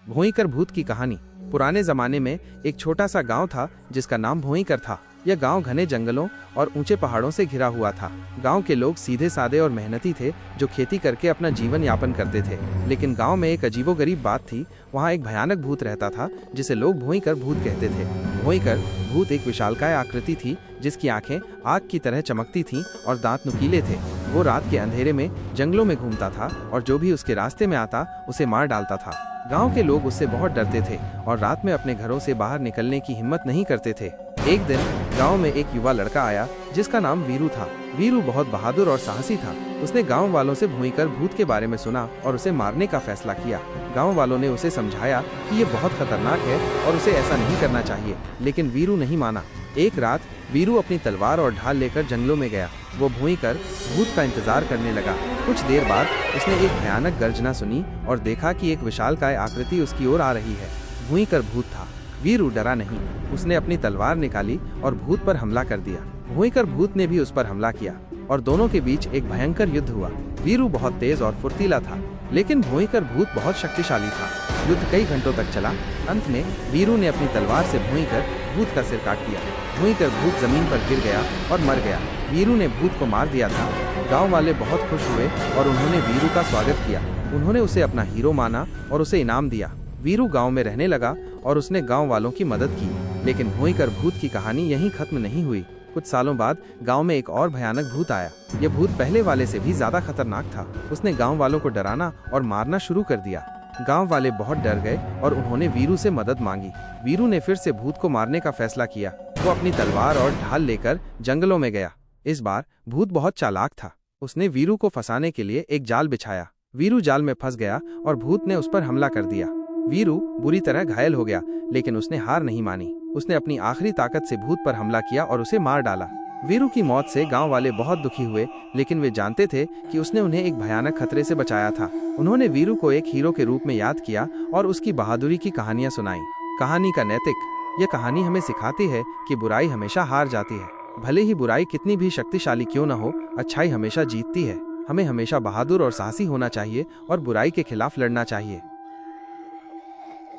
भोईकर भूत की कहानी। पुराने जमाने में एक छोटा सा गांव था जिसका नाम भोईकर था। यह गांव घने जंगलों और ऊंचे पहाड़ों से घिरा हुआ था। गांव के लोग सीधे सादे और मेहनती थे, जो खेती करके अपना जीवन यापन करते थे। लेकिन गांव में एक अजीबोगरीब बात थी। वहां एक भयानक भूत रहता था जिसे लोग भोईकर भूत कहते थे। भोईकर भूत एक विशालकाय आकृति थी जिसकी आंखें आग की तरह चमकती थीं और दांत नुकीले थे। वो रात के अंधेरे में जंगलों में घूमता था और जो भी उसके रास्ते में आता उसे मार डालता था। गांव के लोग उससे बहुत डरते थे और रात में अपने घरों से बाहर निकलने की हिम्मत नहीं करते थे। एक दिन गांव में एक युवा लड़का आया जिसका नाम वीरू था। वीरू बहुत बहादुर और साहसी था। उसने गांव वालों से भोईकर भूत के बारे में सुना और उसे मारने का फैसला किया। गांव वालों ने उसे समझाया कि ये बहुत खतरनाक है और उसे ऐसा नहीं करना चाहिए, लेकिन वीरू नहीं माना। एक रात वीरू अपनी तलवार और ढाल लेकर जंगलों में गया। वो भोईकर भूत का इंतजार करने लगा। कुछ देर बाद उसने एक भयानक गर्जना सुनी और देखा कि एक विशालकाय आकृति उसकी ओर आ रही है। भोईकर भूत था। वीरू डरा नहीं। उसने अपनी तलवार निकाली और भूत पर हमला कर दिया। भोईकर भूत ने भी उस पर हमला किया और दोनों के बीच एक भयंकर युद्ध हुआ। वीरू बहुत तेज और फुर्तीला था, लेकिन भोईकर भूत बहुत शक्तिशाली था। युद्ध कई घंटों तक चला। अंत में वीरू ने अपनी तलवार से भोईकर भूत का सिर काट दिया। भोईकर भूत जमीन पर गिर गया और मर गया। वीरू ने भूत को मार दिया था। गांव वाले बहुत खुश हुए और उन्होंने वीरू का स्वागत किया। उन्होंने उसे अपना हीरो माना और उसे इनाम दिया। वीरू गांव में रहने लगा और उसने गांव वालों की मदद की। लेकिन भोईकर भूत की कहानी यहीं खत्म नहीं हुई। कुछ सालों बाद गांव में एक और भयानक भूत आया। यह भूत पहले वाले से भी ज्यादा खतरनाक था। उसने गांव वालों को डराना और मारना शुरू कर दिया। गांव वाले बहुत डर गए और उन्होंने वीरू से मदद मांगी। वीरू ने फिर से भूत को मारने का फैसला किया। वो अपनी तलवार और ढाल लेकर जंगलों में गया। इस बार भूत बहुत चालाक था। उसने वीरू को फंसाने के लिए एक जाल बिछाया। वीरू जाल में फंस गया और भूत ने उस पर हमला कर दिया। वीरू बुरी तरह घायल हो गया, लेकिन उसने हार नहीं मानी। उसने अपनी आखिरी ताकत से भूत पर हमला किया और उसे मार डाला। वीरू की मौत से गांव वाले बहुत दुखी हुए, लेकिन वे जानते थे कि उसने उन्हें एक भयानक खतरे से बचाया था। उन्होंने वीरू को एक हीरो के रूप में याद किया और उसकी बहादुरी की कहानियां सुनाई। कहानी का नैतिक। यह कहानी हमें सिखाती है कि बुराई हमेशा हार जाती है। भले ही बुराई कितनी भी शक्तिशाली क्यों न हो, अच्छाई हमेशा जीतती है। हमें हमेशा बहादुर और साहसी होना चाहिए और बुराई के खिलाफ लड़ना चाहिए।